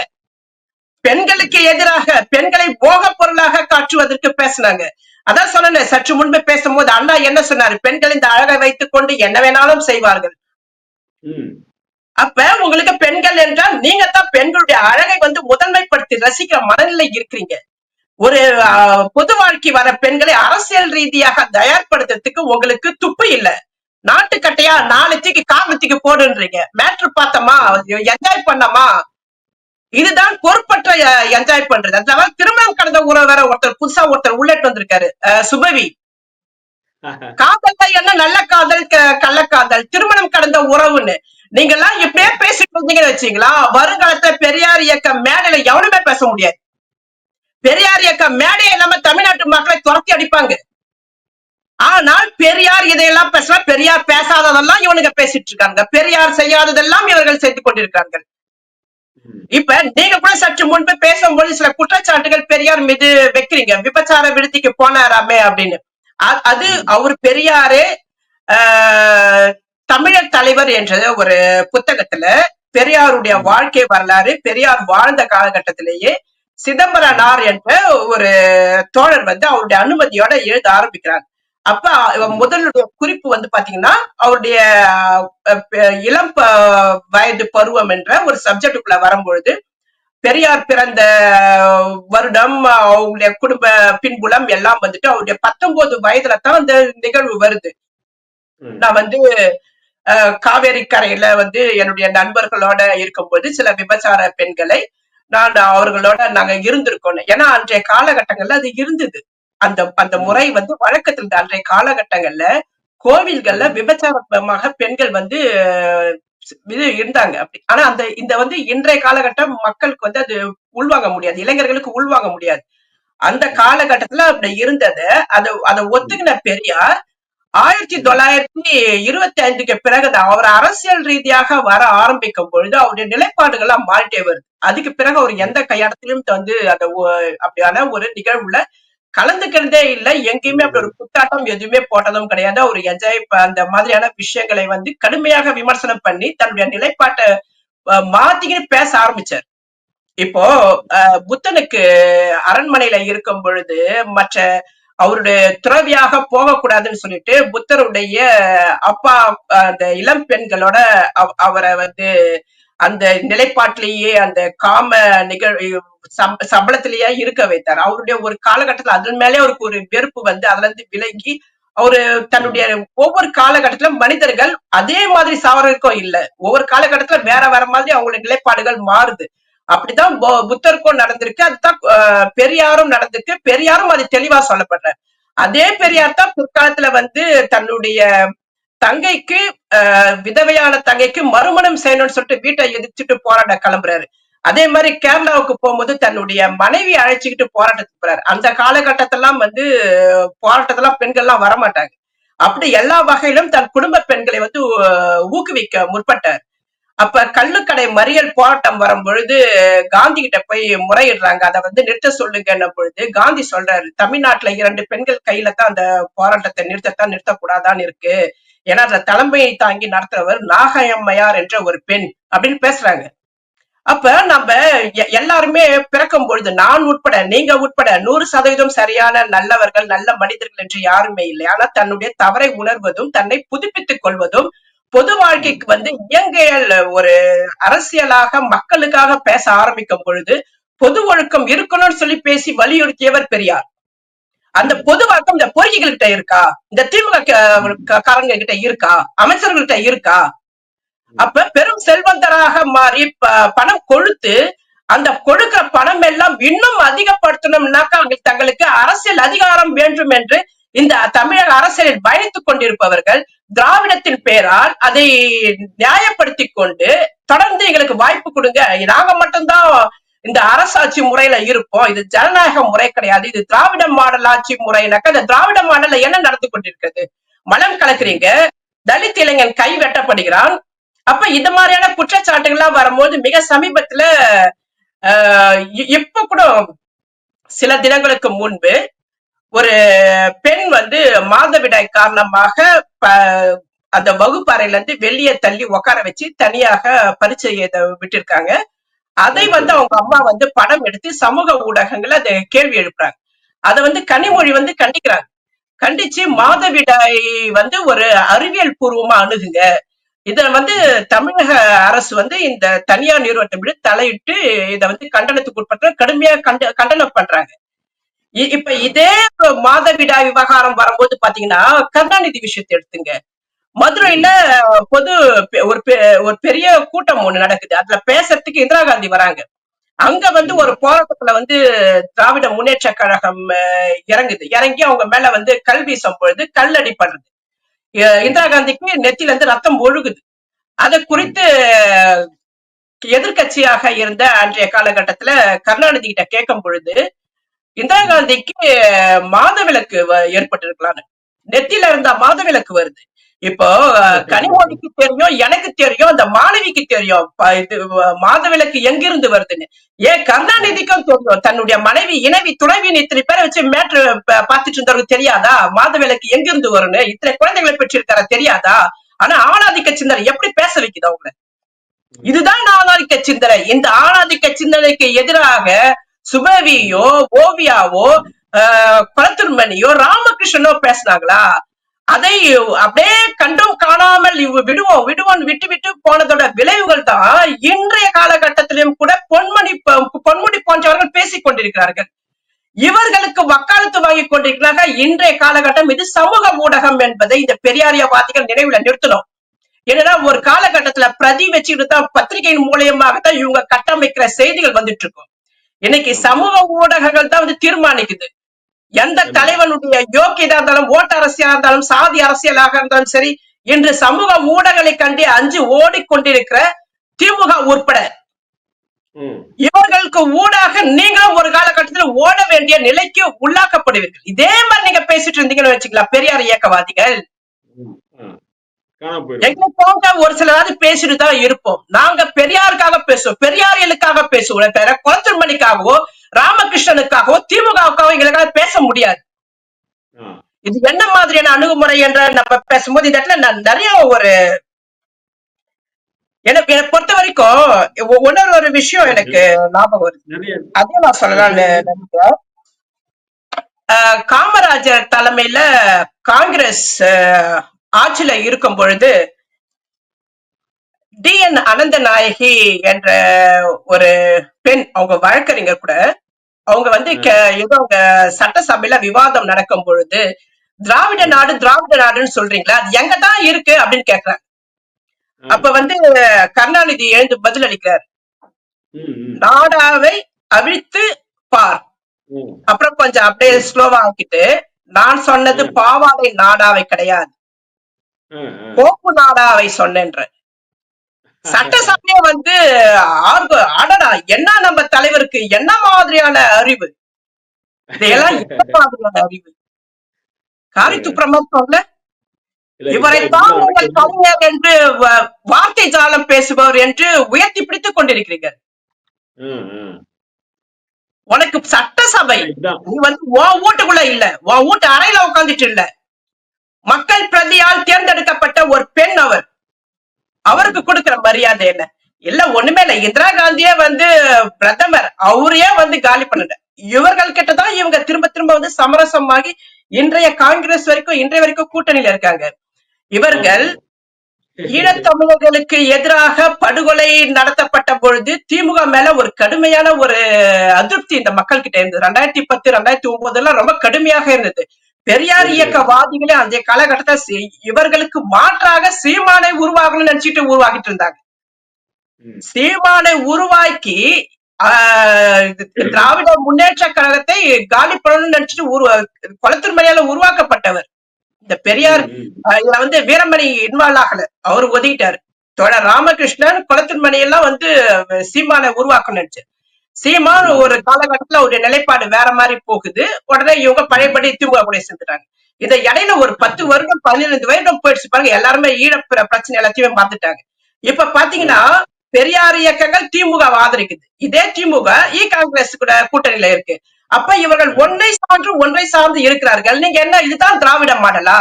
பெண்களுக்கு எதிராக, பெண்களை போக பொருளாக காட்டுவதற்கு பேசினாங்க. அதான் சொன்னேன் சற்று முன்பு பேசும்போது அண்ணா என்ன சொன்னாரு, பெண்கள் இந்த அழகை வைத்துக் கொண்டு என்ன வேணாலும் செய்வார்கள். அப்ப உங்களுக்கு பெண்கள் என்றால் நீங்க தான் பெண்களுடைய அழகை வந்து முதன்மைப்படுத்தி ரசிக்கிற மனநிலை இருக்கிறீங்க. ஒரு பொது வாழ்க்கை வர பெண்களை அரசியல் ரீதியாக தயார்படுத்துறதுக்கு உங்களுக்கு துப்பு இல்ல. நாட்டுக்கட்டையா நாளைக்கு காரணத்துக்கு போடுன்றீங்க. மேட்ரு பார்த்தமா, என்ஜாய் பண்ணமா, இதுதான் பொறுப்பற்ற என்ஜாய் பண்றது. அதனால திருமணம் கடந்த உறவு வேற புதுசா ஒருத்தர் உள்ளிட்டு வந்திருக்காரு, சுபவி. காதல் என்ன நல்ல காதல், கள்ளக்காதல், திருமணம் கடந்த உறவுன்னு நீங்க எல்லாம் இப்படியே பேசிட்டு இருந்தீங்கன்னு வச்சீங்களா, வருங்காலத்துல பெரியார் இயக்க மேடையில எவனுமே பேச முடியாது. பெரியார் இயக்க மேடை இல்லாம தமிழ்நாட்டு மக்களை துரத்தி அடிப்பாங்க. ஆனால் பெரியார் இதையெல்லாம் பேச, பெரியார் பேசாததெல்லாம் இவனுங்க பேசிட்டு இருக்காங்க, பெரியார் செய்யாததெல்லாம் இவர்கள் செய்து கொண்டிருக்கார்கள். இப்ப நீங்க கூட சற்று முன்பு பேசும்போது சில குற்றச்சாட்டுகள் பெரியார் மீது வைக்கிறீங்க, விபச்சார விடுதிக்கு போனாராமே அப்படின்னு. அது அவர் பெரியாரே தமிழர் தலைவர் என்ற ஒரு புத்தகத்துல பெரியாருடைய வாழ்க்கை வரலாறு, பெரியார் வாழ்ந்த காலகட்டத்திலேயே சிதம்பரனார் என்ற ஒரு தோழர் வந்து அவருடைய அனுமதியோட எழுத ஆரம்பிக்கிறார். அப்ப முதலுடைய குறிப்பு வந்து பாத்தீங்கன்னா அவருடைய இளம் வயது பருவம் என்ற ஒரு சப்ஜெக்டுக்குள்ள வரும்பொழுது பெரியார் பிறந்த வருடம், அவங்களுடைய குடும்ப பின்புலம் எல்லாம் வந்துட்டு அவருடைய 19 வயதுல தான் அந்த நிகழ்வு வருது. நான் வந்து காவேரி கரையில வந்து என்னுடைய நண்பர்களோட இருக்கும்போது சில விபச்சார பெண்களை நான் அவர்களோட நாங்க இருந்திருக்கோம். ஏன்னா அன்றைய காலகட்டங்கள்ல அது இருந்தது. அந்த முறை வந்து வழக்கத்தில் இருந்த அன்றைய காலகட்டங்கள்ல கோவில்கள்ல விபச்சாரமாக பெண்கள் வந்து இது இருந்தாங்க. அப்படி ஆனா இந்த வந்து இன்றைய காலகட்டம் மக்களுக்கு வந்து அது உள்வாங்க முடியாது, இளைஞர்களுக்கு உள்வாங்க முடியாது. அந்த காலகட்டத்துல அப்படி இருந்தது. அதை ஒத்துக்கின பெரியார் 1925க்கு பிறகு அவர் அரசியல் ரீதியாக வர ஆரம்பிக்கும் பொழுது அவருடைய நிலைப்பாடுகள்லாம் மாறிட்டே வருது. அதுக்கு பிறகு அவர் எந்த கையாடத்திலும் வந்து அந்த அப்படியான ஒரு நிகழ்வுல கலந்துக்கிறதே இல்லை. எங்கேயுமே அப்படி ஒரு குத்தாட்டம் எதுவுமே போட்டதும் கிடையாது. அவர் என்ஜாய் அந்த மாதிரியான விஷயங்களை வந்து கடுமையாக விமர்சனம் பண்ணி தன்னுடைய நிலைப்பாட்டை மாத்திக்கிட்டு பேச ஆரம்பிச்சார். இப்போ புத்தனுக்கு அரண்மனையில இருக்கும் பொழுது மற்ற அவருடைய துறவியாக போகக்கூடாதுன்னு சொல்லிட்டு புத்தருடைய அப்பா அந்த இளம் பெண்களோட அவரை வந்து அந்த நிலைப்பாட்டிலேயே அந்த காம சம்பளத்திலேயே இருக்க வைத்தார். அவருடைய ஒரு காலகட்டத்துல அதன் மேலே அவருக்கு ஒரு வெறுப்பு வந்து அதுல இருந்து விலகி அவரு தன்னுடைய ஒவ்வொரு காலகட்டத்துல மனிதர்கள் அதே மாதிரி சாவறதுக்கும் இல்ல, ஒவ்வொரு காலகட்டத்துல வேற வேற மாதிரி அவங்களுடைய நிலைப்பாடுகள் மாறுது. அப்படிதான் புத்தருக்கும் நடந்திருக்கு, அதுதான் பெரியாரும் நடந்திருக்கு. பெரியாரும் அது தெளிவா சொல்லப்படுறார். அதே பெரியார் தான் பிற்காலத்துல வந்து தன்னுடைய தங்கைக்கு விதவையான தங்கைக்கு மறுமணம் செய்யணும்னு சொல்லிட்டு வீட்டை எதிர்த்துட்டு போராட்ட கிளம்புறாரு. அதே மாதிரி கேரளாவுக்கு போகும்போது தன்னுடைய மனைவி அழைச்சிக்கிட்டு போராட்டத்துக்கு போறாரு. அந்த காலகட்டத்தெல்லாம் வந்து போராட்டத்தெல்லாம் பெண்கள் எல்லாம் வரமாட்டாங்க. அப்படி எல்லா வகையிலும் தன் குடும்ப பெண்களை வந்து ஊக்குவிக்க முற்பட்டார். அப்ப கள்ளுக்கடை மறியல் போராட்டம் வரும் பொழுது காந்தி கிட்ட போய் முறையிடுறாங்க, அதை வந்து நிறுத்த சொல்லுங்க பொழுது காந்தி சொல்றாரு, தமிழ்நாட்டுல 2 பெண்கள் கையில தான் அந்த போராட்டத்தை நிறுத்தக்கூடாதான்னு இருக்கு. ஏன்னா அந்த தலைமையை தாங்கி நடத்துறவர் நாகையம்மையார் என்ற ஒரு பெண் அப்படின்னு பேசுறாங்க. அப்ப நம்ம எல்லாருமே பிறக்கும் பொழுது நான் உட்பட நீங்க உட்பட 100% சரியான நல்லவர்கள் நல்ல மனிதர்கள் என்று யாருமே இல்லை. ஆனா தன்னுடைய தவறை உணர்வதும் தன்னை புதுப்பித்துக் கொள்வதும் பொது வாழ்க்கைக்கு வந்து இயங்கியல் ஒரு அரசியலாக மக்களுக்காக பேச ஆரம்பிக்கும் பொழுது பொது ஒழுக்கம் இருக்கணும்னு சொல்லி பேசி வலியுறுத்தியவர் பெரியார். அந்த பொது வழக்கம் இந்த பொறிகிட்ட இருக்கா, இந்த திமுக காரங்க கிட்ட இருக்கா, அமைச்சர்கள்கிட்ட இருக்கா? அப்ப பெரும் செல்வந்தராக மாறி பணம் கொழுத்து அந்த கொடுக்கிற பணம் எல்லாம் இன்னும் அதிகப்படுத்தணும்னாக்கா தங்களுக்கு அரசியல் அதிகாரம் வேண்டும் என்று இந்த தமிழக அரசியலில் பயணித்துக் கொண்டிருப்பவர்கள் திராவிடத்தின் பெயரால் அதை நியாயப்படுத்திக் கொண்டு தொடர்ந்து எங்களுக்கு வாய்ப்பு கொடுங்க, நாங்க மட்டும்தான் இந்த அரசாட்சி முறையில இருப்போம், இது ஜனநாயக முறை கிடையாது, இது திராவிட மாடல் ஆட்சி முறைனாக்கா இந்த திராவிட மாடல்ல என்ன நடந்து கொண்டிருக்கிறது? மலம் கலக்குறீங்க, தலித் இளைஞன் கை வெட்டப்படுகிறான். அப்ப இந்த மாதிரியான குற்றச்சாட்டுகள்லாம் வரும்போது மிக சமீபத்துல இப்ப கூட சில தினங்களுக்கு முன்பு ஒரு பெண் வந்து மாதவிடாய் காரணமாக அந்த வகுப்பறையில இருந்து வெளியே தள்ளி உட்கார வச்சு தனியாக பரீட்சை விட்டிருக்காங்க. அதை வந்து அவங்க அம்மா வந்து படம் எடுத்து சமூக ஊடகங்கள்ல அதை கேள்வி எழுப்புறாங்க. அதை வந்து கனிமொழி வந்து கண்டிக்கிறாங்க. கண்டிச்சு மாதவிடாய் வந்து ஒரு அறிவியல் பூர்வமா அணுகுங்க, இத வந்து தமிழக அரசு வந்து இந்த தனியார் நிறுவனத்தை விட தலையிட்டு இதை வந்து கண்டனத்துக்கு உட்பட்ட கடுமையா கண்டனம் பண்றாங்க. இப்ப இதே மாதவிடாய் விவகாரம் வரும்போது பாத்தீங்கன்னா கருணாநிதி விஷயத்தை எடுத்துங்க. மதுரையில பொது ஒரு பெரிய கூட்டம் ஒண்ணு நடக்குது, அதுல பேசுறதுக்கு இந்திரா காந்தி வராங்க. அங்க வந்து ஒரு போராட்டத்துல வந்து திராவிட முன்னேற்ற கழகம் இறங்கி அவங்க மேல வந்து கல் வீசும் பொழுது கல்லடி படுறது, இந்திரா காந்திக்கு நெத்தில இருந்து ரத்தம் ஒழுகுது. அதை குறித்து எதிர்கட்சியாக இருந்த அன்றைய காலகட்டத்துல கருணாநிதி கிட்ட கேட்கும் பொழுது இந்திரா காந்திக்கு மாதவிலக்கு ஏற்பட்டிருக்கலான்னு, நெத்தில இருந்த மாதவிலக்கு வருது. இப்போ கனிமொழிக்கு தெரியும், எனக்கு தெரியும், அந்த மாணவிக்கு தெரியும் இது மாதவிலக்கு எங்கிருந்து வருதுன்னு. ஏன் கருணாநிதிக்கும் தெரியும், தன்னுடைய மனைவி இணைவி துணைவின் இத்தனை பேரை வச்சு மேட்ரு பார்த்துட்டு இருந்தவருக்கு தெரியாதா மாதவிலக்கு எங்கிருந்து வரும்னு? இத்தனை குழந்தைகளை பெற்றிருக்கார தெரியாதா? ஆனா ஆணாதிக்க சிந்தனை எப்படி பேச வைக்குது அவங்கள? இதுதான் ஆணாதிக்க சிந்தனை. இந்த ஆணாதிக்க சிந்தனைக்கு எதிராக சுபவியோ ஓவியாவோ குளத்துர்மணியோ ராமகிருஷ்ணனோ பேசினாங்களா? அதை அப்படியே கண்டும் காணாமல் விடுவோம் விட்டு விட்டு போனதோட விளைவுகள் தான் இன்றைய காலகட்டத்திலும் கூட பொன்முடி போன்றவர்கள் பேசிக் கொண்டிருக்கிறார்கள். இவர்களுக்கு வக்காலத்து வாங்கி கொண்டிருக்கிறார்கள். இன்றைய காலகட்டம் இது சமூக ஊடகம் என்பதை இந்த பெரியாரியவாதிகள் நினைவுல நிறுத்தணும். ஏன்னா ஒரு காலகட்டத்துல பிரதி வச்சுக்கிட்டு தான் பத்திரிகையின் மூலியமாகத்தான் இவங்க கட்டமைக்கிற செய்திகள் வந்துட்டு இருக்கும். இன்னைக்கு சமூக ஊடகங்கள் தான் வந்து தீர்மானிக்குது எந்த தலைவனுடைய யோக்கியதா இருந்தாலும், ஓட்டு அரசியலா இருந்தாலும், சாதி அரசியலாக இருந்தாலும் சரி. இன்று சமூக ஊடகங்களை கண்டு அஞ்சு ஓடிக்கொண்டிருக்கிற திமுக உட்பட இவர்களுக்கு ஊடாக நீங்களும் ஒரு காலகட்டத்தில் ஓட வேண்டிய நிலைக்கு உள்ளாக்கப்படுவீர்கள். இதே மாதிரி நீங்க பேசிட்டு இருந்தீங்கன்னு வச்சுக்கலாம் பெரியார் இயக்கவாதிகள். எங்க போங்க ஒரு சிலராவது பேசிட்டு தான் இருப்போம். நாங்க பெரியாருக்காக பேசுவோம், பெரியாரியலுக்காக பேசுவோம். பேர குளத்துமணிக்காகவோ ராமகிருஷ்ணனுக்காகவோ திமுகவுக்காகவோ எங்களுக்காக பேச முடியாது. இது என்ன மாதிரியான அணுகுமுறை என்ற நம்ம பேசும்போது இந்த இடத்துல நான் நிறைய எனக்கு பொறுத்த வரைக்கும் ஒரு விஷயம் எனக்கு ஞாபகம் வருது, அதையும் நான் சொல்லலாம்னு நினைக்கிறேன். காமராஜர் தலைமையில காங்கிரஸ் ஆட்சியில இருக்கும் பொழுது DN அனந்தநாயகி என்ற ஒரு பெண், அவங்க வழக்கறிஞர் கூட, அவங்க வந்து ஏதோ அவங்க சட்டசபையில விவாதம் நடக்கும் பொழுது திராவிட நாடுன்னு சொல்றீங்களா, அது எங்கதான் இருக்கு அப்படின்னு கேக்குறாங்க. அப்ப வந்து கருணாநிதி எழுந்து பதில் அளிக்கிறார், நாடாவை அவிழ்த்து பார். அப்புறம் கொஞ்சம் அப்படியே ஸ்லோவா ஆக்கிட்டு, நான் சொன்னது பாவாடை நாடாவை கிடையாது, கோப்பு நாடாவை சொன்னேன்ற. சட்டசபையை வந்து ஆடடா என்ன நம்ம தலைவருக்கு என்ன மாதிரியான அறிவு, இதையெல்லாம் என்ன மாதிரியான அறிவு? காரி துப்புரமா சொல்ல, இவரைத்தான் உங்கள் கலைஞர் என்று வார்த்தை ஜாலம் பேசுபவர் என்று உயர்த்தி பிடித்துக் கொண்டிருக்கிறீர்கள். உனக்கு சட்டசபை நீ வந்து உன் வீட்டுக்குள்ள இல்ல, உன் வீட்டு அறையில உட்கார்ந்துட்டு இல்ல, மக்கள் பிரதியால் தேர்ந்தெடுக்கப்பட்ட ஒரு பெண் அவர். அவருக்கு கொடுக்கிற மரியாதை என்ன? இல்ல ஒண்ணுமே இல்ல, இந்திரா காந்தியே வந்து பிரதமர், அவரையே வந்து காலி பண்ணுங்க. இவர்கள் கிட்டதான் இவங்க திரும்ப திரும்ப வந்து சமரசமாகி இன்றைய காங்கிரஸ் இன்றைய வரைக்கும் கூட்டணியில இருக்காங்க. இவர்கள் ஈழத்தமிழர்களுக்கு எதிராக படுகொலை நடத்தப்பட்ட பொழுது திமுக மேல ஒரு கடுமையான ஒரு அதிருப்தி இந்த மக்கள் கிட்ட இருந்தது. 2010 2009 ரொம்ப கடுமையாக இருந்தது. பெரியார் இயக்கவாதிகளே அந்த காலகட்டத்தை இவர்களுக்கு மாற்றாக சீமானை உருவாகணும்னு நினைச்சிட்டு உருவாக்கிட்டு இருந்தாங்க. சீமானை உருவாக்கி திராவிட முன்னேற்ற கழகத்தை காலி பண்ணணும்னு நினைச்சிட்டு குளத்தூர் மலையால உருவாக்கப்பட்டவர் இந்த பெரியார். இதுல வீரமணி இன்வால்வ் ஆகல, அவரு ஒதுக்கிட்டாரு. தோழர் ராமகிருஷ்ணன் குளத்தூர் மணியெல்லாம் சீமானை உருவாக்கணும் நினைச்சு. சீமான் ஒரு காலகட்டத்துல ஒரு நிலைப்பாடு வேற மாதிரி போகுது. உடனே இவங்க பழையபடி திமுக கூட சேர்ந்துட்டாங்க. இதை இடையில ஒரு 10 வருடம் 15 வருடம் போயிடுச்சு பாருங்க. எல்லாருமே ஈழ பிரச்சனை எல்லாத்தையுமே பார்த்துட்டாங்க. இப்ப பாத்தீங்கன்னா பெரியார் இயக்கங்கள் திமுக ஆதரிக்குது. இதே திமுக காங்கிரஸ் கூட கூட்டணியில இருக்கு. அப்ப இவர்கள் ஒன்றை சார்ந்து இருக்கிறார்கள். நீங்க என்ன இதுதான் திராவிட மாடலா?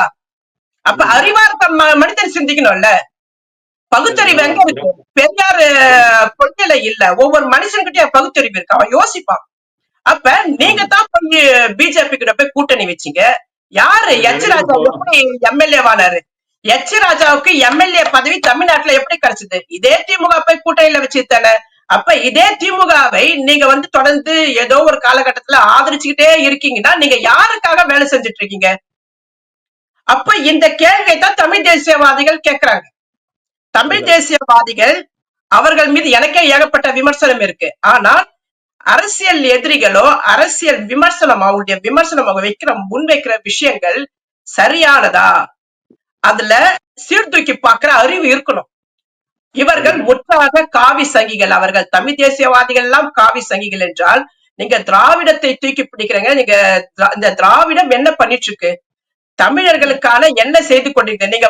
அப்ப அறிவார்த்த மனிதன் சிந்திக்கணும்ல. பகுத்தறிவு எங்க இருக்கு? பெரியார் கொள்கையில இல்ல. ஒவ்வொரு மனுஷன்கிட்டயும் பகுத்தறிவு இருக்கு, அவன் யோசிப்பான். அப்ப நீங்க தான் போய் பிஜேபி கிட்ட போய் கூட்டணி வச்சீங்க. யாரு எச் ராஜா எப்படி எம்எல்ஏ வானாரு? எச் ராஜாவுக்கு எம்எல்ஏ பதவி தமிழ்நாட்டுல எப்படி கிடைச்சது? இதே திமுக போய் கூட்டணியில வச்சுதானே. அப்ப இதே திமுகவை நீங்க தொடர்ந்து ஏதோ ஒரு காலகட்டத்துல ஆதரிச்சுக்கிட்டே இருக்கீங்கன்னா நீங்க யாருக்காக வேலை செஞ்சுட்டு இருக்கீங்க? அப்ப இந்த கேள்வியை தான் தமிழ் தேசியவாதிகள் கேட்கிறாங்க. தமிழ் தேசியவாதிகள் அவர்கள் மீது எனக்கே ஏகப்பட்ட விமர்சனம் இருக்கு. ஆனால் அரசியல் எதிரிகளோ அரசியல் விமர்சனம் அவங்களுடைய விமர்சனம் அவங்க முன்வைக்கிற விஷயங்கள் சரியானதா, அதுல சீர்தூக்கி பார்க்கிற அறிவு இருக்கணும். இவர்கள் முற்றாக காவி சங்கிகள். அவர்கள் தமிழ் தேசியவாதிகள் எல்லாம் காவி சங்கிகள் என்றால் நீங்க திராவிடத்தை தூக்கி பிடிக்கிறீங்க. நீங்க இந்த திராவிடம் என்ன பண்ணிட்டு இருக்கு? தமிழர்களுக்கான என்ன செய்து கொண்டிருக்கு? நீங்க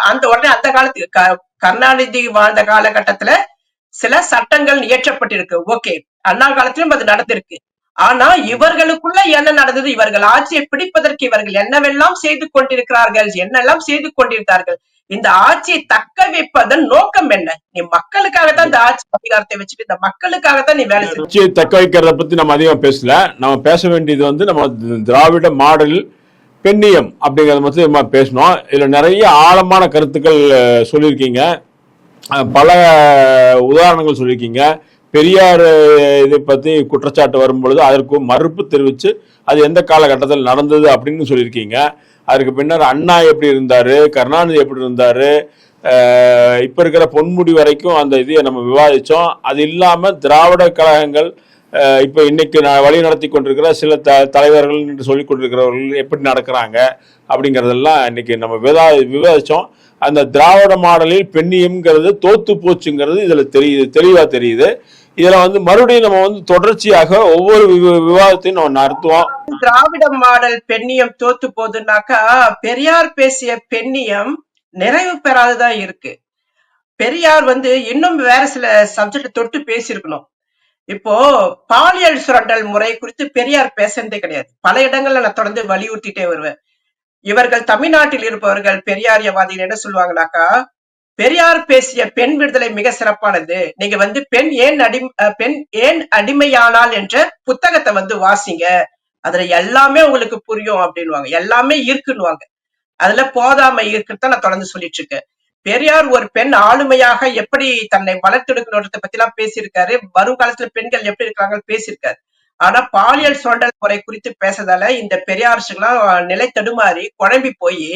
அந்த உடனே அந்த காலத்துக்கு கருணாநிதி வாழ்ந்த காலகட்டத்துல சில சட்டங்கள் இயற்றப்பட்டிருக்கு. ஓகே, அண்ணா காலத்திலும் அது நடந்திருக்கு. ஆனா இவர்களுக்குள்ள என்ன நடந்தது? இவர்கள் ஆட்சியை பிடிப்பதற்கு இவர்கள் என்னவெல்லாம் செய்து கொண்டிருக்கிறார்கள், என்னெல்லாம் செய்து கொண்டிருந்தார்கள். இந்த ஆட்சியை தக்க வைப்பதன் நோக்கம் என்ன? நீ மக்களுக்காகத்தான் இந்த ஆட்சி அதிகாரத்தை வச்சுட்டு இந்த மக்களுக்காகத்தான் நீ வேலை செய்ய. ஆட்சியை தக்க வைக்கிறத பத்தி நம்ம அதிகமா பேசல. நம்ம பேச வேண்டியது நம்ம திராவிட மாடல் பெண்ணியம் அப்படிங்கறத பத்தி நம்ம பேசணும். இதுல நிறைய ஆழமான கருத்துக்கள் சொல்லியிருக்கீங்க, பல உதாரணங்கள் சொல்லியிருக்கீங்க. பெரியார் இதை பத்தி குற்றச்சாட்டு வரும்பொழுது அதற்கு மறுப்பு தெரிவிச்சு அது எந்த காலகட்டத்தில் நடந்தது அப்படின்னு சொல்லியிருக்கீங்க. அதுக்கு பின்னர் அண்ணா எப்படி இருந்தாரு, கருணாநிதி எப்படி இருந்தாரு, இப்ப இருக்கிற பொன்முடி வரைக்கும் அந்த இதையை நம்ம விவாதிச்சோம். அது இல்லாம திராவிட கழகங்கள் இப்ப இன்னைக்கு வழி நடத்தி கொண்டிருக்கிற சில தலைவர்கள் என்று சொல்லிக் கொண்டிருக்கிறவர்கள் எப்படி நடக்கிறாங்க அப்படிங்கறதெல்லாம் இன்னைக்கு நம்ம விவாதிச்சோம். அந்த திராவிட மாடலில் பெண்ணியம்ங்கிறது தோத்து போச்சுங்கிறது இதுல தெளிவா தெரியுது. இதுல மறுபடியும் நம்ம தொடர்ச்சியாக ஒவ்வொரு விவாதத்தையும் நம்ம நடத்துவோம். திராவிட மாடல் பெண்ணியம் தோத்து போகுதுன்னாக்கா பெரியார் பேசிய பெண்ணியம் நிறைவு பெறாததான் இருக்கு. பெரியார் இன்னும் வேற சில சப்ஜெக்ட் தொட்டு பேசியிருக்கணும். இப்போ பாலியல் சுரண்டல் முறை குறித்து பெரியார் பேசுறதே கிடையாது. பல இடங்கள்ல நான் தொடர்ந்து வலியுறுத்திட்டே வருவேன். இவர்கள் தமிழ்நாட்டில் இருப்பவர்கள் பெரியாரியவாதிகள் என்ன சொல்லுவாங்கனாக்கா, பெரியார் பேசிய பெண் விடுதலை மிக சிறப்பானது. நீங்க பெண் ஏன் அடிமையானால் என்ற புத்தகத்தை வாசிங்க, அதுல எல்லாமே உங்களுக்கு புரியும் அப்படின்வாங்க. எல்லாமே இருக்குன்னுவாங்க. அதுல போதாமை இருக்குன்னு நான் தொடர்ந்து சொல்லிட்டு இருக்கேன். பெரியார் ஒரு பெண் ஆளுமையாக எப்படி தன்னை வளர்த்தெடுக்கணுன்றத பத்தி எல்லாம் பேசியிருக்காரு. வருங்காலத்துல பெண்கள் எப்படி இருக்காங்க பேசியிருக்காரு. ஆனா பாலியல் சுரண்டல் முறை குறித்து பேசுறதால இந்த பெரியார்ஸுக்கெல்லாம் நிலை தடுமாறி குழம்பி போய்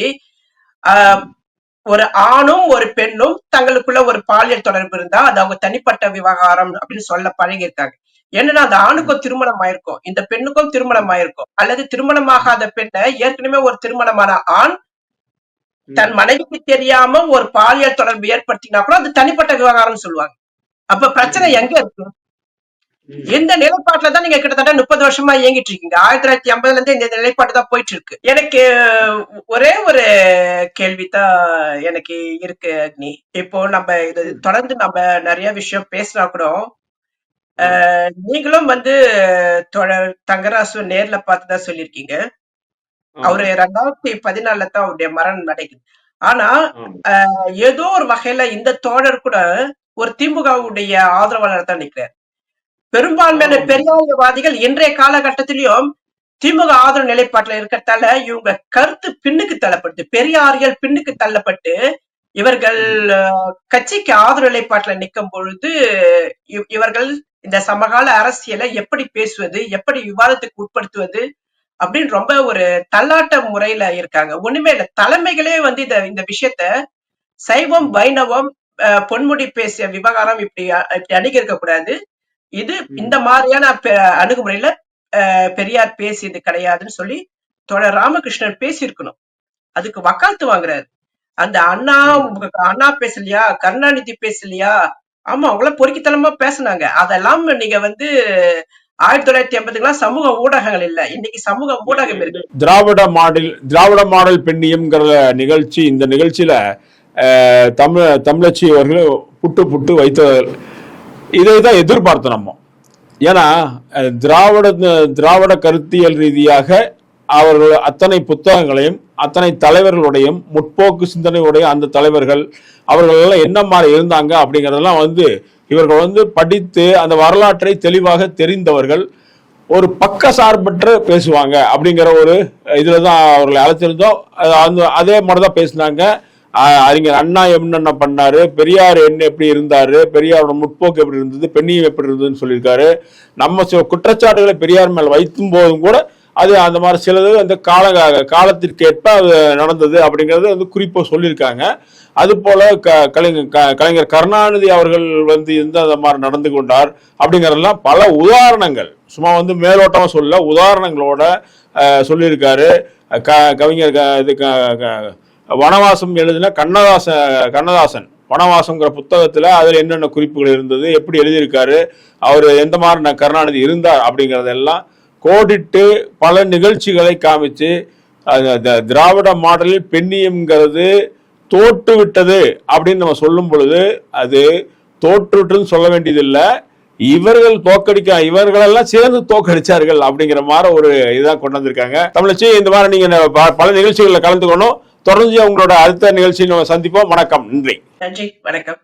ஒரு ஆணும் ஒரு பெண்ணும் தங்களுக்குள்ள ஒரு பாலியல் தொடர்பு இருந்தா அது அவங்க தனிப்பட்ட விவகாரம் அப்படின்னு சொல்ல பழகியிருக்காங்க. என்னன்னா அந்த ஆணுக்கும் திருமணம் ஆயிருக்கும், இந்த பெண்ணுக்கும் திருமணம் ஆயிருக்கும். அல்லது திருமணமாகாத பெண்ணை ஏற்கனவே ஒரு திருமணமான ஆண் தன் மனைவிக்கு தெரியாம ஒரு பாலியல் தொடர்பு ஏற்படுத்தினா கூட அது தனிப்பட்ட விவகாரம் சொல்லுவாங்க. அப்ப பிரச்சனை எங்க இருக்கு? இந்த நிலைப்பாட்டுல தான் நீங்க கிட்டத்தட்ட 30 வருஷமா இயங்கிட்டு இருக்கீங்க. 1950ல இருந்து இந்த நிலைப்பாட்டு தான் போயிட்டு இருக்கு. எனக்கு ஒரே ஒரு கேள்விதான் எனக்கு இருக்கு அக்னி. இப்போ நம்ம இது தொடர்ந்து நம்ம நிறைய விஷயம் பேசினா கூட நீங்களும் தங்கராசு நேர்ல பார்த்துதான் சொல்லியிருக்கீங்க. அவரு 2014 தான் அவருடைய மரணம் நடக்குது. ஆனா ஏதோ ஒரு வகையில இந்த தோழர் கூட ஒரு திமுகவுடைய ஆதரவாளர் தான் நிற்கிறார். பெரும்பான்மையான பெரியாரியவாதிகள் இன்றைய காலகட்டத்திலையும் திமுக ஆதரவு நிலைப்பாட்டுல இருக்கிறதால இவங்க கருத்து பின்னுக்கு தள்ளப்பட்டு, பெரியாரியல் பின்னுக்கு தள்ளப்பட்டு இவர்கள் கட்சிக்கு ஆதரவு நிலைப்பாட்டுல நிற்கும் பொழுது இவர்கள் இந்த சமகால அரசியலை எப்படி பேசுவது, எப்படி விவாதத்துக்கு உட்படுத்துவது அப்படின்னு ரொம்ப ஒரு தள்ளாட்ட முறையில இருக்காங்க. ஒண்ணுமே இல்ல, தலைமைகளே இந்த விஷயத்த சைவம் வைணவம் பொன்முடி பேசிய விவகாரம் இப்படி அணுகி இருக்க கூடாது. இது இந்த மாதிரியான அணுகுமுறையில பெரியார் பேசியது கிடையாதுன்னு சொல்லி தோழர் ராமகிருஷ்ணன் பேசியிருக்கணும். அதுக்கு வக்காலத்து வாங்குறாரு. அந்த அண்ணா பேசலையா, கருணாநிதி பேசலையா, ஆமா அவங்களாம் பொறுக்கித்தனமா பேசினாங்க. அதெல்லாம் நீங்க 1980 சமூக ஊடகங்கள் இல்ல, இன்னைக்கு சமூக ஊடகம் இருக்கு. திராவிட மாடல் பெண்ணியம்ங்கிற நிகழ்ச்சி, இந்த நிகழ்ச்சியில தமிழச்சி அவர்கள் புட்டு வைத்தவர்கள் இதைதான் எதிர்பார்த்தோம் நம்ம. ஏன்னா திராவிட கருத்தியல் ரீதியாக அவர்கள் அத்தனை புத்தகங்களையும் அத்தனை தலைவர்களுடையும் முற்போக்கு சிந்தனையுடைய அந்த தலைவர்கள் அவர்கள் எல்லாம் என்ன மாதிரி இருந்தாங்க அப்படிங்கறதெல்லாம் இவர்கள் படித்து அந்த வரலாற்றை தெளிவாக தெரிந்தவர்கள். ஒரு பக்க சார்பற்ற பேசுவாங்க அப்படிங்கிற ஒரு இதுலதான் அவர்களை அழைச்சிருந்தோம். அதே மாதிரிதான் பேசினாங்க. அறிஞர் அண்ணா என்ன பண்ணாரு, பெரியார் எப்படி இருந்தாரு, பெரியாரோட முற்போக்கு எப்படி இருந்தது, பெண்ணியம் எப்படி இருந்ததுன்னு சொல்லியிருக்காரு. நம்ம குற்றச்சாட்டுகளை பெரியார் மேல் வைத்தும் போதும் கூட அது அந்த மாதிரி சிலது அந்த காலத்திற்கேற்ப அது நடந்தது அப்படிங்கறது குறிப்பா சொல்லியிருக்காங்க. அது போல கலைஞர் கருணாநிதி அவர்கள் அந்த மாதிரி நடந்து கொண்டார் அப்படிங்கறதெல்லாம் பல உதாரணங்கள், சும்மா மேலோட்டமா சொல்ல உதாரணங்களோட சொல்லியிருக்காரு. கவிஞர் வனவாசம் எழுதின கண்ணதாசன் வனவாசம்ங்கிற புத்தகத்துல அதுல என்னென்ன குறிப்புகள் இருந்தது, எப்படி எழுதியிருக்காரு, அவர் எந்த மாதிரி கருணாநிதி இருந்தார் அப்படிங்கறதெல்லாம் கோடிட்டு பல நிகழ்ச்சிகளை காமிச்சு திராவிட மாடலில் பெண்ணியம்ங்கிறது தோற்று விட்டது அப்படின்னு நம்ம சொல்லும் பொழுது அது தோற்று விட்டுன்னு சொல்ல வேண்டியதில்லை, இவர்களெல்லாம் சேர்ந்து தோக்கடிச்சார்கள் அப்படிங்கிற மாதிரி ஒரு இதான் கொண்டு வந்திருக்காங்க. தமிழச்சி, இந்த மாதிரி நீங்க பல நிகழ்ச்சிகளில் கலந்துக்கணும். தொடர்ந்து உங்களோட அடுத்த நிகழ்ச்சியை நம்ம சந்திப்போம். வணக்கம். நன்றி. வணக்கம்.